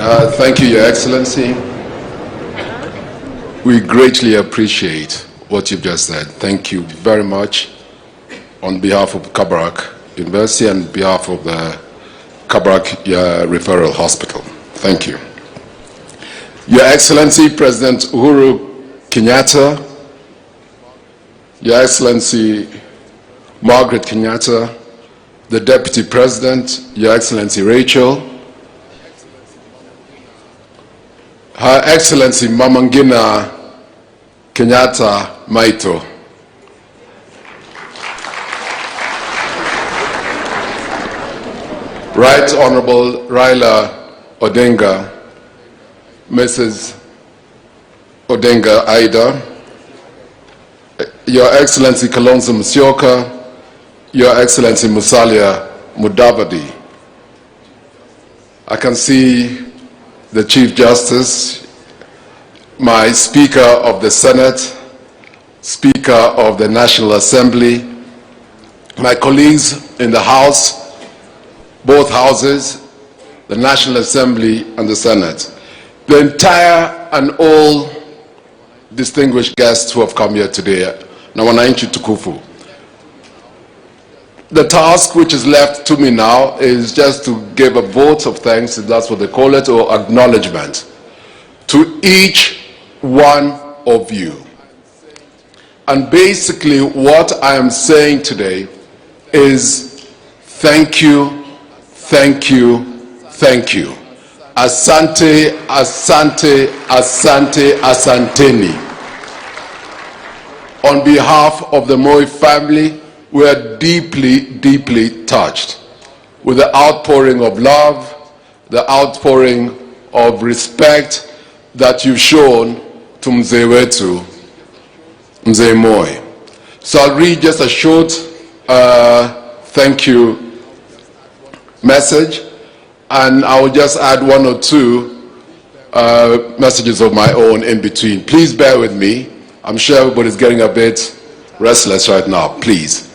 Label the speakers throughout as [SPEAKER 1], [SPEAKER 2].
[SPEAKER 1] Thank you, Your Excellency. We greatly appreciate what you've just said. Thank you very much on behalf of Kabarak University and on behalf of the Kabarak Referral Hospital. Thank you. Your Excellency, President Uhuru Kenyatta, Your Excellency Margaret Kenyatta, the Deputy President, Your Excellency Rachel, Her Excellency Mamangina Kenyatta Maito, Right Honorable Raila Odinga, Mrs. Odinga Aida, Your Excellency Kalonzo Musyoka, Your Excellency Musalia Mudavadi. I can see the Chief Justice, my Speaker of the Senate, Speaker of the National Assembly, my colleagues in the House, both houses, the National Assembly and the Senate, the entire and all distinguished guests who have come here today. Na wananchi tukufu. The task which is left to me now is just to give a vote of thanks, if that's what they call it, or acknowledgement to each one of you. And basically what I am saying today is thank you, thank you, thank you. Asante, asante, asante, asanteni. On behalf of the Moi family, we are deeply, deeply touched with the outpouring of love, the outpouring of respect that you've shown to Mzee Wetu, Mzee Moi. So I'll read just a short thank you message, and I will just add one or two messages of my own in between. Please bear with me. I'm sure everybody's getting a bit restless right now, please.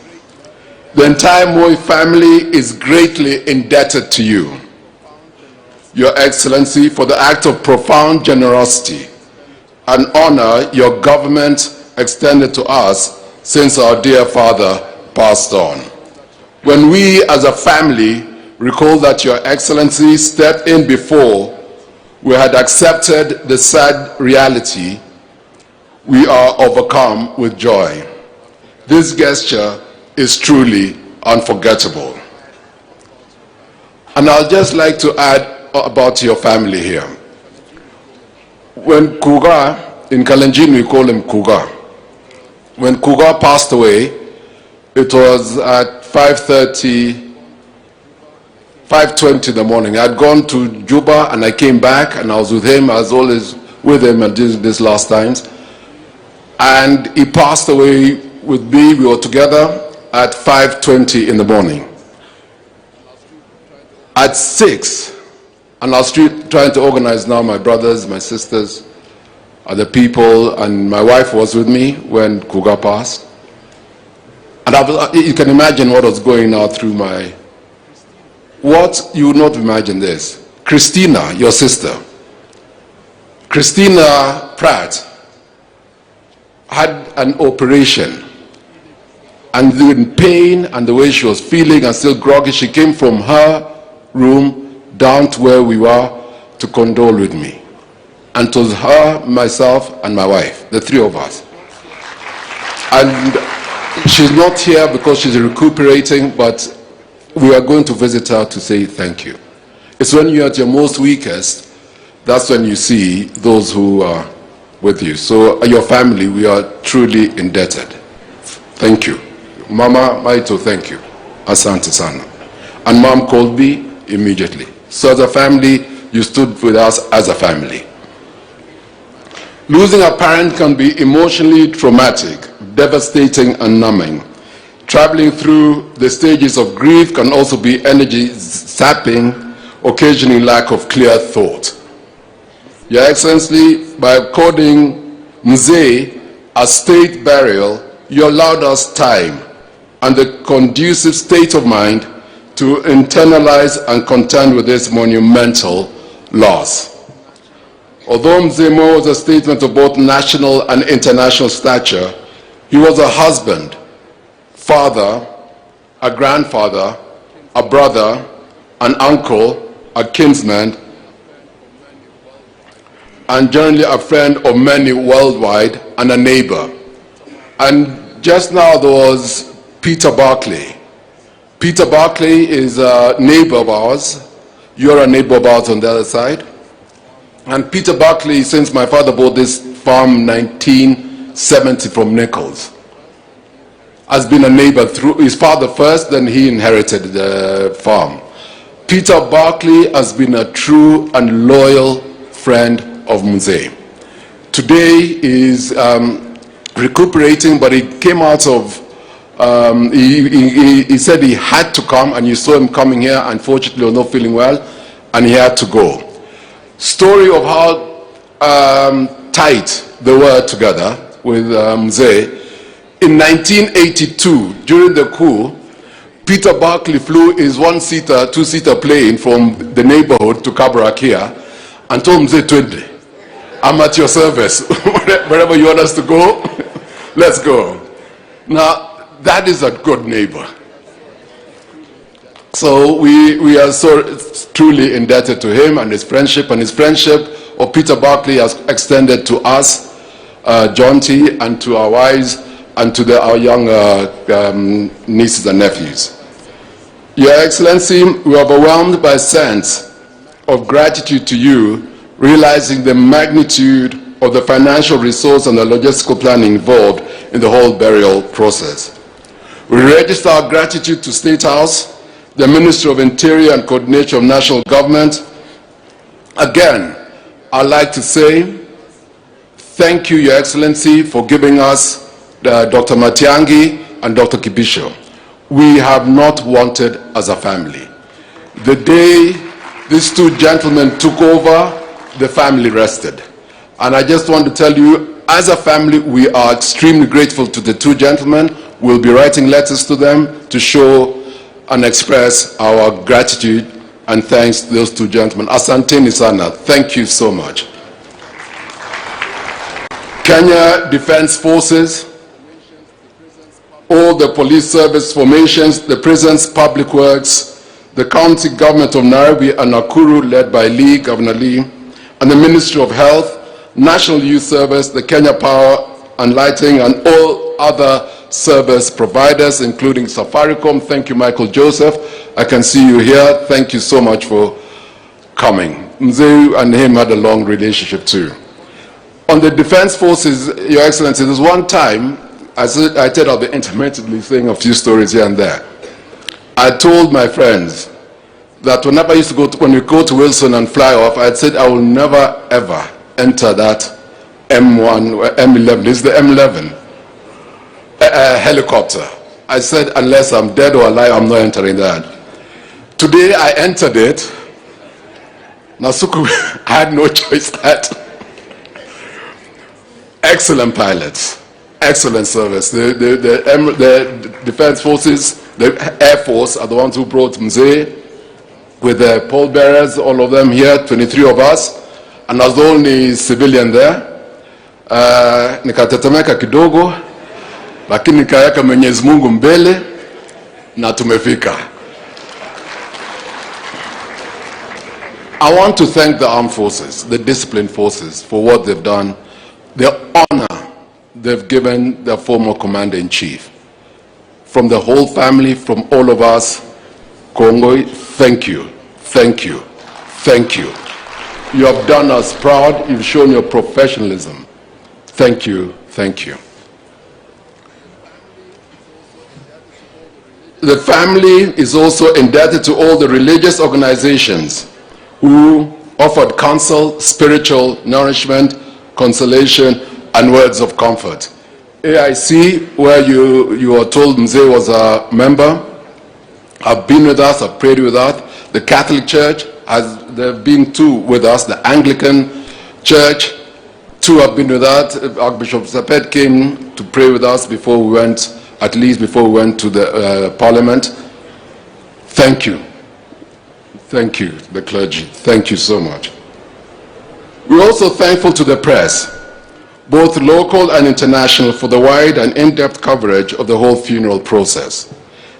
[SPEAKER 1] The entire Moi family is greatly indebted to you, Your Excellency, for the act of profound generosity and honor your government extended to us since our dear father passed on. When we as a family recall that Your Excellency stepped in before we had accepted the sad reality, we are overcome with joy. This gesture is truly unforgettable. And I'd just like to add about your family here. When Kuga, in Kalenjin we call him Kuga, when Kuga passed away, it was at 5:20 in the morning. I'd gone to Juba and I came back and I was with him, I was always with him at these last times. And he passed away with me, we were together at 5:20 in the morning. At 6, and I was trying to organize now my brothers, my sisters, other people, and my wife was with me when Kuga passed. And you can imagine what was going on through my... What, you would not imagine this. Christina, your sister, Christina Pratt, had an operation, and in pain and the way she was feeling and still groggy, she came from her room down to where we were to condole with me. And it was her, myself, and my wife, the three of us. And she's not here because she's recuperating, but we are going to visit her to say thank you. It's when you're at your most weakest, that's when you see those who are with you. So your family, we are truly indebted. Thank you. Mama Maito, thank you. Asante sana. And Mom called me immediately. So as a family, you stood with us as a family. Losing a parent can be emotionally traumatic, devastating and numbing. Traveling through the stages of grief can also be energy sapping, occasioning lack of clear thought. Your Excellency, by according Mzee a state burial, you allowed us time and the conducive state of mind to internalize and contend with this monumental loss. Although Mzee Mo was a statement of both national and international stature, he was a husband, father, a grandfather, a brother, an uncle, a kinsman, and generally a friend of many worldwide and a neighbor. And just now there was Peter Barclay. Peter Barclay is a neighbor of ours. You're a neighbor of ours on the other side. And Peter Barclay, since my father bought this farm in 1970 from Nichols, has been a neighbor through his father first, then he inherited the farm. Peter Barclay has been a true and loyal friend of Mzee. Today is recuperating, but he came out of, he said he had to come, and you saw him coming here. Unfortunately, he was not feeling well, and he had to go. Story of how tight they were together with Mzee. In 1982, during the coup, Peter Barclay flew his one-seater, two-seater plane from the neighborhood to Kabarakia and told Mzee Twende, I'm at your service. Wherever you want us to go, let's go. Now, that is a good neighbor. So we are so truly indebted to him and his friendship of Peter Barclay has extended to us, John T., and to our wives, and to our young nieces and nephews. Your Excellency, we are overwhelmed by a sense of gratitude to you, realizing the magnitude of the financial resource and the logistical planning involved in the whole burial process. We register our gratitude to State House, the Ministry of Interior and Coordination of National Government. Again, I'd like to say thank you, Your Excellency, for giving us Dr. Matiangi and Dr. Kibisho. We have not wanted as a family. The day these two gentlemen took over, the family rested. And I just want to tell you, as a family, we are extremely grateful to the two gentlemen. We'll be writing letters to them to show and express our gratitude and thanks to those two gentlemen. Asante Nisana, thank you so much. Kenya Defense Forces, all the police service formations, the prisons, public works, the county government of Nairobi and Nakuru, led by Lee, Governor Lee, and the Ministry of Health, National Youth Service, the Kenya Power and Lighting, and all other service providers, including Safaricom. Thank you, Michael Joseph. I can see you here. Thank you so much for coming. Mzee and him had a long relationship too. On the Defense Forces, Your Excellency, there's one time, I said I'll be intermittently saying a few stories here and there. I told my friends that whenever I used to go when we go to Wilson and fly off, I said I will never ever enter that M1 or M11. It's the M11 helicopter. I said unless I'm dead or alive, I'm not entering that. Today I entered it. Nasuku, I had no choice that. Excellent pilots. Excellent service. The Defense Forces, the Air Force are the ones who brought Mzee with the pallbearers, all of them here, 23 of us, and I was the only civilian there. Nikatetemeka kidogo, lakini nikaweka Mwenyezi Mungu mbele na tumefika. I want to thank the armed forces, the disciplined forces, for what they've done, the honor they've given their former commander-in-chief. From the whole family, from all of us, Congo, thank you, thank you, thank you. You have done us proud. You've shown your professionalism. Thank you, thank you. The family is also indebted to all the religious organizations who offered counsel, spiritual nourishment, consolation, and words of comfort. AIC, where you were told Mzee was a member, have been with us, have prayed with us. The Catholic Church, there have been two with us. The Anglican Church, two have been with us. Archbishop Zapet came to pray with us before we went, at least before we went to the Parliament. Thank you. Thank you, the clergy. Thank you so much. We're also thankful to the press, both local and international, for the wide and in-depth coverage of the whole funeral process.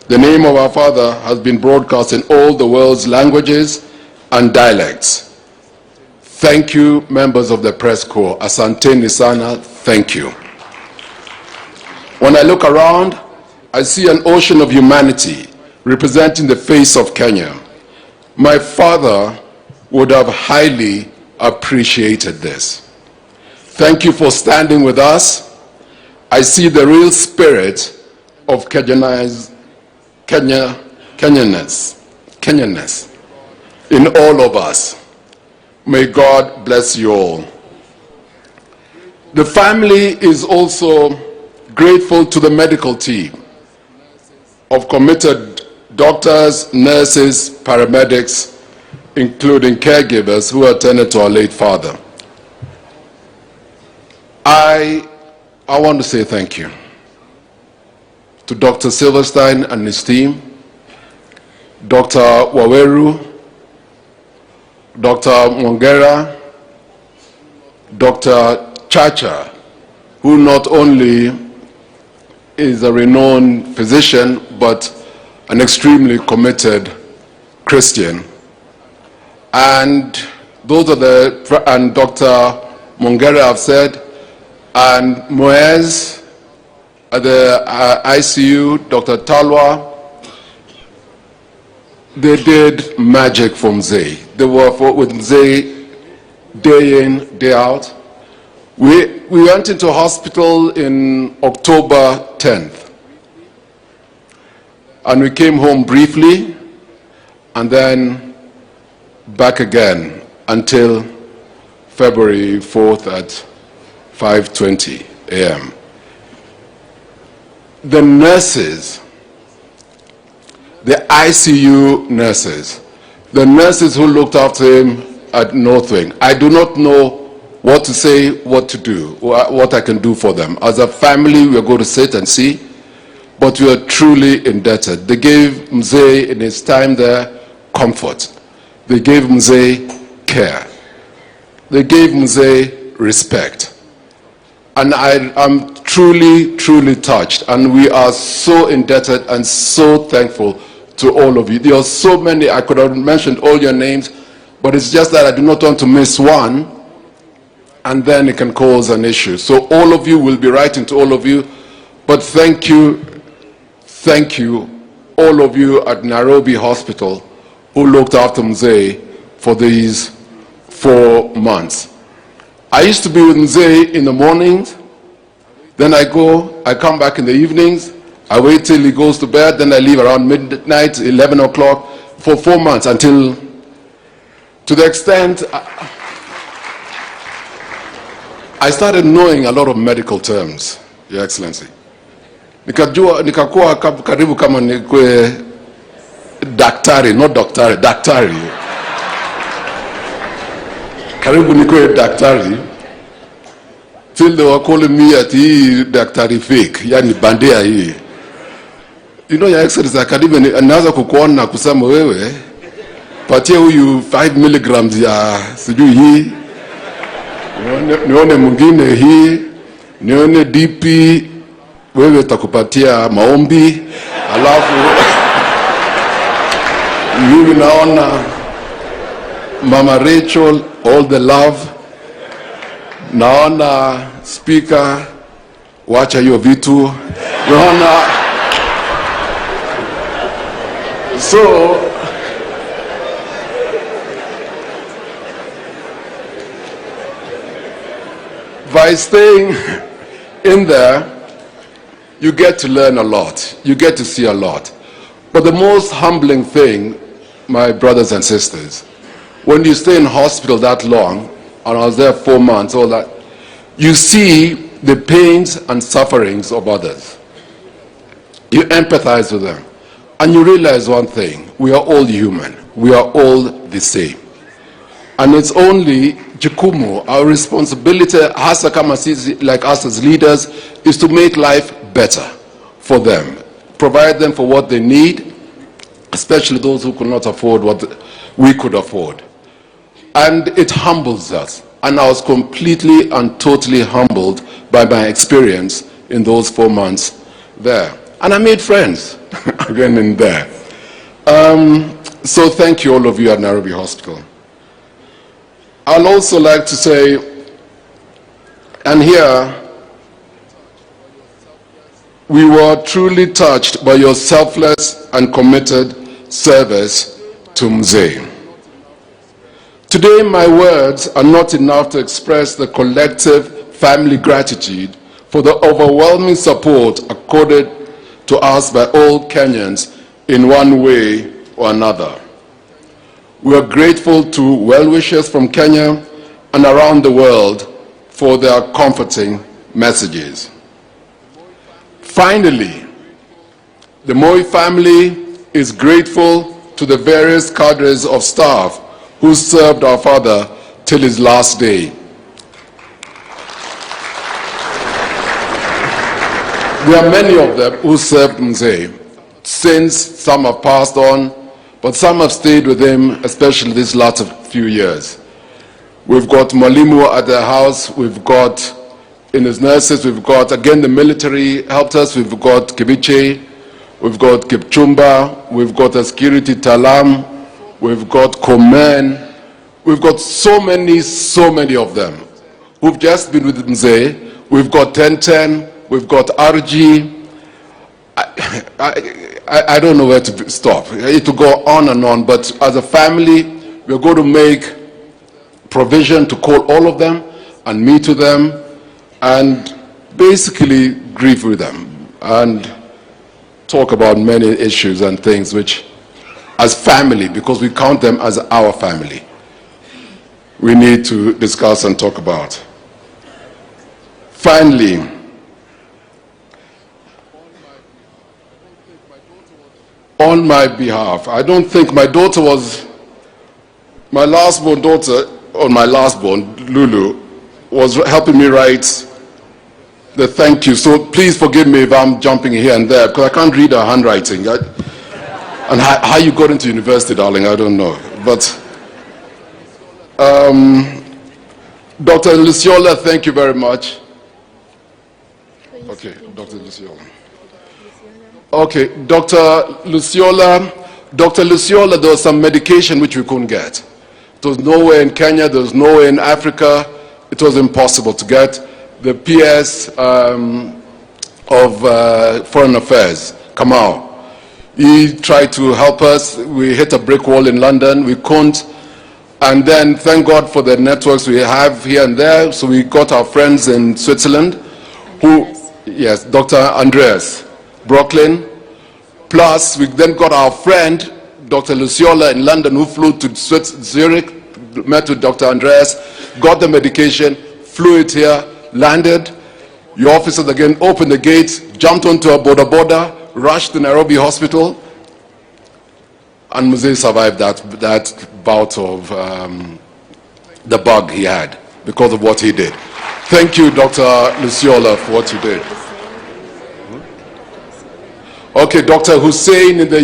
[SPEAKER 1] The name of our father has been broadcast in all the world's languages and dialects. Thank you, members of the press corps. Asante Nisana, thank you. When I look around, I see an ocean of humanity representing the face of Kenya. My father would have highly appreciated this. Thank you for standing with us. I see the real spirit of Kenyanness in all of us. May God bless you all. The family is also grateful to the medical team of committed doctors, nurses, paramedics, including caregivers who attended to our late father. I want to say thank you to Dr. Silverstein and his team, Dr. Waweru, Dr. Mongera, Dr. Chacha, who not only is a renowned physician, but an extremely committed Christian. And those are and Dr. Mongera have said, and Moez at the ICU, Dr. Talwa, they did magic for Mzee. They were with Mzee day in, day out. We went into hospital in October 10th. And we came home briefly, and then back again until February 4th at 5:20 a.m. The nurses, the ICU nurses, the nurses who looked after him at North Wing, I do not know what to say, what to do, what I can do for them. As a family, we are going to sit and see, but we are truly indebted. They gave Mzee, in his time there, comfort. They gave Mzee care. They gave Mzee respect. And I'm truly, truly touched. And we are so indebted and so thankful to all of you. There are so many, I could have mentioned all your names, but it's just that I do not want to miss one, and then it can cause an issue. So all of you, will be writing to all of you, but thank you, all of you at Nairobi Hospital who looked after Mzee for these 4 months. I used to be with Mzee in the mornings, then I come back in the evenings, I wait till he goes to bed, then I leave around midnight, 11 o'clock, for 4 months, until, to the extent, I started knowing a lot of medical terms, Your Excellency. Nikakuwa karibu kama nikwe daktari, not doctor, daktari. Karibu nikwe daktari. Till they were calling me at hii daktari fake, yani bandia hii. You know, Your Excellency, akadibu anaanza kukuona kusema wewe, patia huyu 5 milligrams ya sijui hii, nione mwingine hii, nione DP, wewe takupatia maombi, alafu mimi naona Mama Rachel, all the love, naona speaker, wacha hiyo vitu, naona, so by staying in there, you get to learn a lot. You get to see a lot. But the most humbling thing, my brothers and sisters, when you stay in hospital that long, and I was there 4 months, all that, you see the pains and sufferings of others. You empathize with them. And you realize one thing, we are all human. We are all the same. And it's only jukumu, our responsibility, hasa kama sisi, like us as leaders, is to make life better for them. Provide them for what they need, especially those who could not afford what we could afford. And it humbles us. And I was completely and totally humbled by my experience in those 4 months there. And I made friends again in there. So thank you, all of you at Nairobi Hospital. I'd also like to say, and here, we were truly touched by your selfless and committed service to Mzee. Today, my words are not enough to express the collective family gratitude for the overwhelming support accorded to us by all Kenyans in one way or another. We are grateful to well-wishers from Kenya and around the world for their comforting messages. Finally, the Moi family is grateful to the various cadres of staff who served our father till his last day. There are many of them who served Mzee. Since some have passed on, but some have stayed with him, especially these last few years. We've got Mwalimu at the house, we've got in his nurses, we've got, again, the military helped us, we've got Kibiche, we've got Kipchumba, we've got a security Talam, we've got Komen, we've got so many of them who've just been with Mzee. We've got 1010, we've got RG. I don't know where to stop. It will go on and on, but as a family, we're going to make provision to call all of them and meet with them and basically grieve with them and talk about many issues and things which, as family, because we count them as our family, we need to discuss and talk about. Finally, on my behalf, I don't think my daughter was, my last-born daughter, or my last-born, Lulu, was helping me write the thank you. So please forgive me if I'm jumping here and there, because I can't read her handwriting. And how you got into university, darling, I don't know. But Dr. Luciola, thank you very much. Okay, Dr. Luciola. Okay, Dr. Luciola, there was some medication which we couldn't get. It was nowhere in Kenya, there was nowhere in Africa. It was impossible to get. The PS of Foreign Affairs, Kamau, he tried to help us. We hit a brick wall in London, we couldn't. And then, thank God for the networks we have here and there, so we got our friends in Switzerland, who, yes, Dr. Andreas Brooklyn, plus we then got our friend, Dr. Luciola in London, who flew to Zurich, met with Dr. Andreas, got the medication, flew it here, landed. Your officers again opened the gates, jumped onto a border, rushed to Nairobi Hospital, and Mzee survived that bout of the bug he had because of what he did. Thank you, Dr. Luciola, for what you did. Okay, Dr. Hussein in the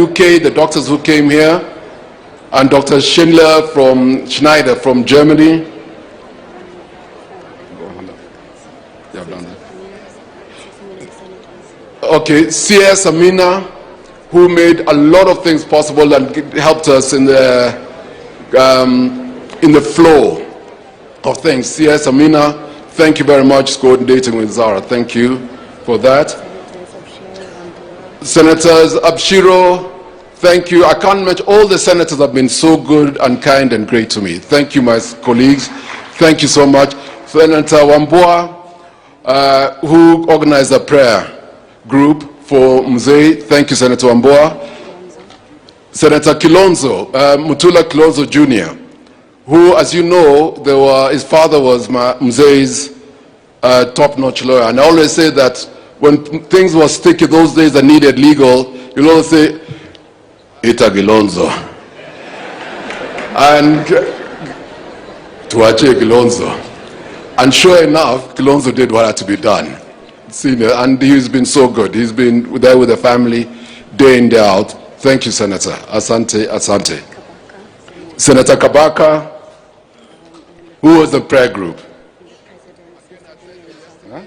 [SPEAKER 1] UK, the doctors who came here, and Dr. Schneider from Germany. Okay, CS Amina, who made a lot of things possible and helped us in the flow of things. CS Amina, thank you very much, coordinating with Zara. Thank you for that. Senators Abshiro, thank you. I can't mention, all the senators have been so good and kind and great to me. Thank you, my colleagues. Thank you so much. Senator Wambua, who organized a prayer group for Mzee. Thank you, Senator Wambua. Senator Kilonzo, Mutula Kilonzo Jr., who, as you know, his father was Mzee's top-notch lawyer. And I always say that when things were sticky those days that needed legal, you'll always say, Ita Kilonzo. And Tuache Kilonzo. And sure enough, Kilonzo did what had to be done. Senior, and he's been so good. He's been there with the family day in, day out. Thank you, Senator. Asante, asante. Senator Kabaka, Who was the prayer group? Huh?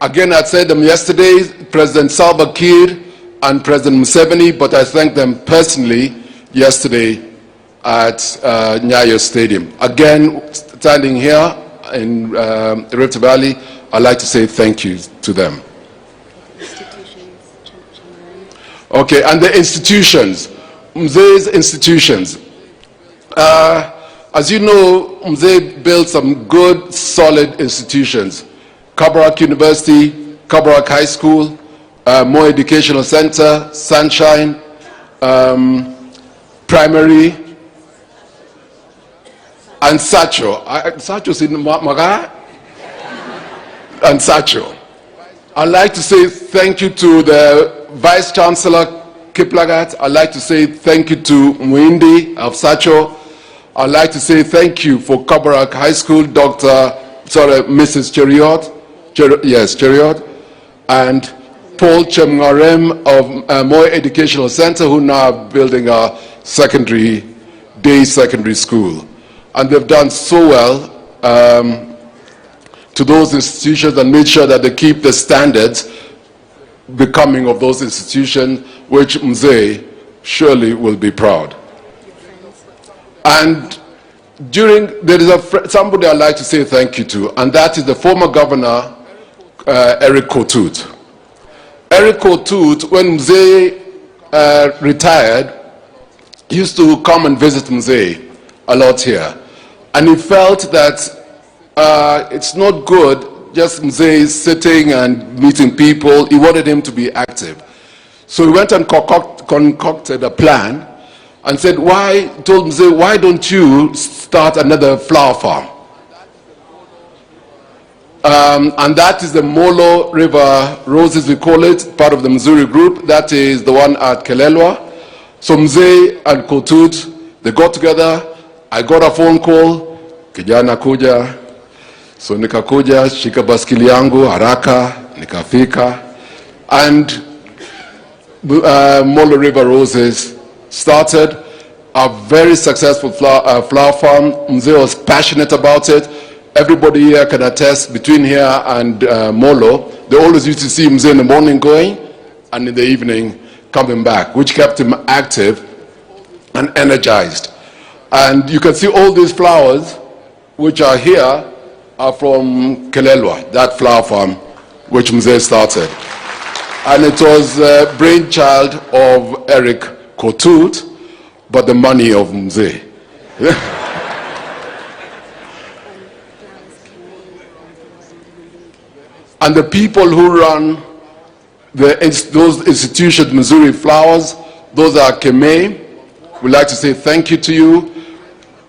[SPEAKER 1] Again, I said them yesterday, President Salva Kiir and President Museveni, but I thanked them personally yesterday at Nyayo Stadium. Again, standing here in Rift Valley, I'd like to say thank you to them. Okay, and the institutions, Mzee's institutions. As you know, Mzee built some good, solid institutions. Kabarak University, Kabarak High School, Moi Educational Center, Sunshine, Primary, and Sacho. Sacho's in Maga? And Sacho. I'd like to say thank you to the Vice Chancellor Kiplagat. I'd like to say thank you to Muindi of Sacho. I'd like to say thank you for Kabarak High School, Mrs. Cheriot, Cheriot, and Paul Chemngarem of Moi Educational Center, who now are building a day secondary school. And they've done so well to those institutions and made sure that they keep the standards becoming of those institutions, which Mzee surely will be proud. And there is somebody I'd like to say thank you to, and that is the former governor, Eric Kotut. Eric Kotut, when Mzee retired, used to come and visit Mzee a lot here. And he felt that it's not good just Mzee sitting and meeting people. He wanted him to be active. So he went and concocted a plan and said, told Mzee, why don't you start another flower farm? And that is the Molo River Roses, we call it, part of the Missouri group. That is the one at Kelelwa. So Mzee and Kotut, they got together. I got a phone call, kijana kuja. So nikakuja, shika baskili yangu, haraka, nikafika. And Molo River Roses started a very successful flower farm. Mzee was passionate about it. Everybody here can attest, between here and Molo, they always used to see Mzee in the morning going and in the evening coming back, which kept him active and energized. And you can see all these flowers which are here are from Kelelwa, that flower farm which Mzee started. And it was the brainchild of Eric Kotut, but the money of Mzee. And the people who run those institutions, Missouri Flowers, those are Keme. We'd like to say thank you to you.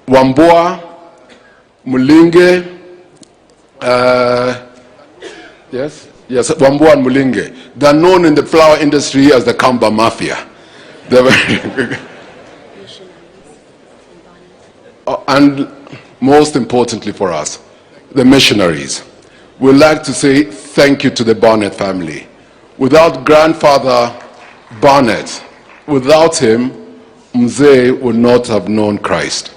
[SPEAKER 1] Wambua, Mulinge, yes, Wambua and Mulinge. They're known in the flower industry as the Kamba Mafia. They're very and most importantly for us, the missionaries. We'd like to say thank you to the Barnett family. Without grandfather Barnett, without him, Mzee would not have known Christ.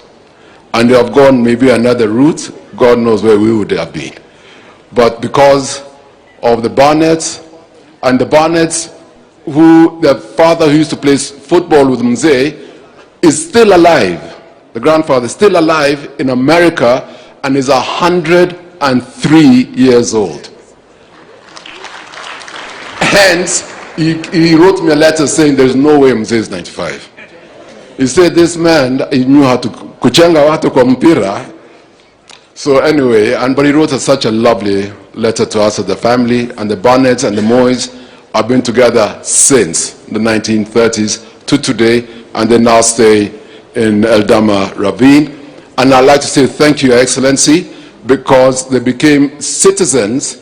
[SPEAKER 1] And they have gone maybe another route, God knows where we would have been. But because of the Barnetts, and the Barnetts, who the father who used to play football with Mzee is still alive. The grandfather is still alive in America and is 103 years old. Hence, he wrote me a letter saying there's no way Mzee is 95. He said this man, he knew how to kuchenga watu kwa mpira. So anyway, but he wrote such a lovely letter to us as the family, and the Barnetts and the Moys have been together since the 1930s to today, and they now stay in Eldama Ravine. And I'd like to say thank you, Your Excellency, because they became citizens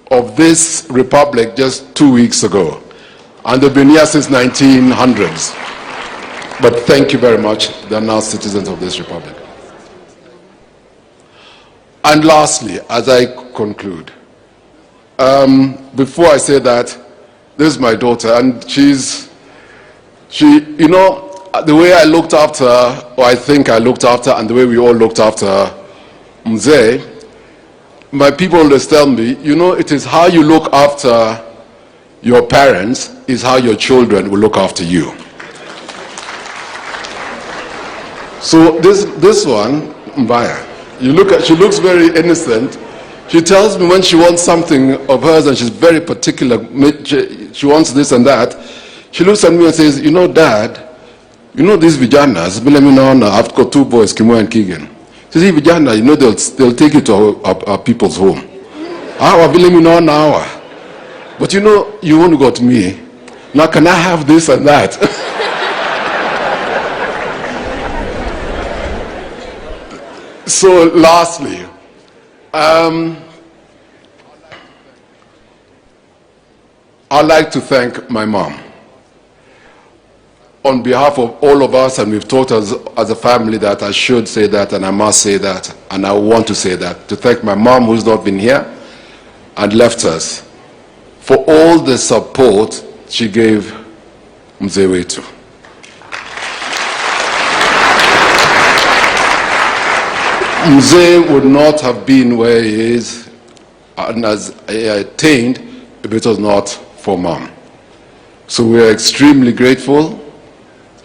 [SPEAKER 1] of this republic just 2 weeks ago. And they've been here since 1900s. But thank you very much. They're now citizens of this republic. And lastly, as I conclude, before I say that, this is my daughter, and you know, the way I looked after, or I think I looked after, and the way we all looked after Mzee, my people always tell me, it is how you look after your parents is how your children will look after you. So this one, Mbaya, she looks very innocent. She tells me when she wants something of hers and she's very particular, she wants this and that, she looks at me and says, Dad, these Vijanas, I've got 2 boys, Kimo and Keegan. She says, Vijana, they'll take you to our people's home. Now. But you want to go to me. Now can I have this and that? So lastly, I'd like to thank my mom. On behalf of all of us, and we've talked as a family that I should say that, and I must say that, and I want to say that, to thank my mom who's not been here and left us, for all the support she gave Mzee wetu. Mzee would not have been where he is and has attained if it was not for Mom. So we are extremely grateful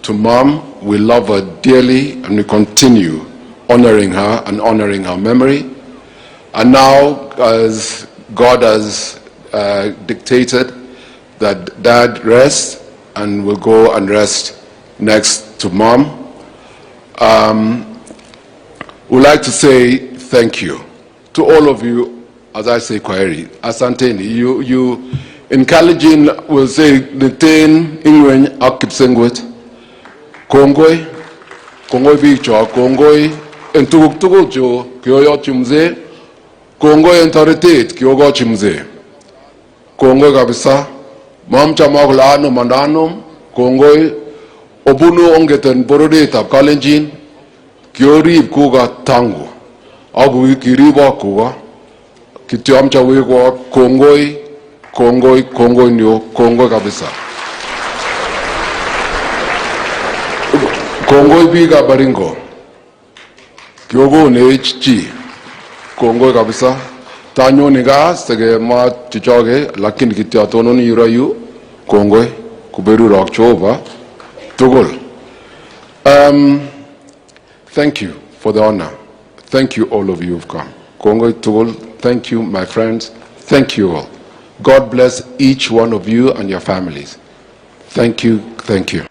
[SPEAKER 1] to Mom. We love her dearly and we continue honoring her and honoring her memory. And now, as God has dictated that Dad rest, and will go and rest next to Mom, we'd like to say thank you to all of you. As I say, Kwaheri, asanteni. You in Kalenjin will say Netain Ingwen Akipsengwet Kongoi Kongoi Bicho Kongoi Entuguk Tugujo Kyoyo Chimze Kongoi Entoritet Kyogo Chimze Kongoi Kabisa Mamcha Maglano Mandanum Kongoi Obunu Ongeten Borodeta Kalenjin Kyori Kuga Tango Agu Kiriba Kuga Kitiamcha Wigwa Kongoi Kongoi Kongoi Nyo Kongoi Kabisa Kongoi Biga Baringo Kyogo NHG Kongoi Kabisa Tanyo Niga Sege Ma Chichoge Lakin Kitiatono Yurayu Kongoi Kuberu Rakchova Tugul. Thank you for the honor. Thank you, all of you who've come. Kongoi Tugul, thank you, my friends. Thank you all. God bless each one of you and your families. Thank you, thank you.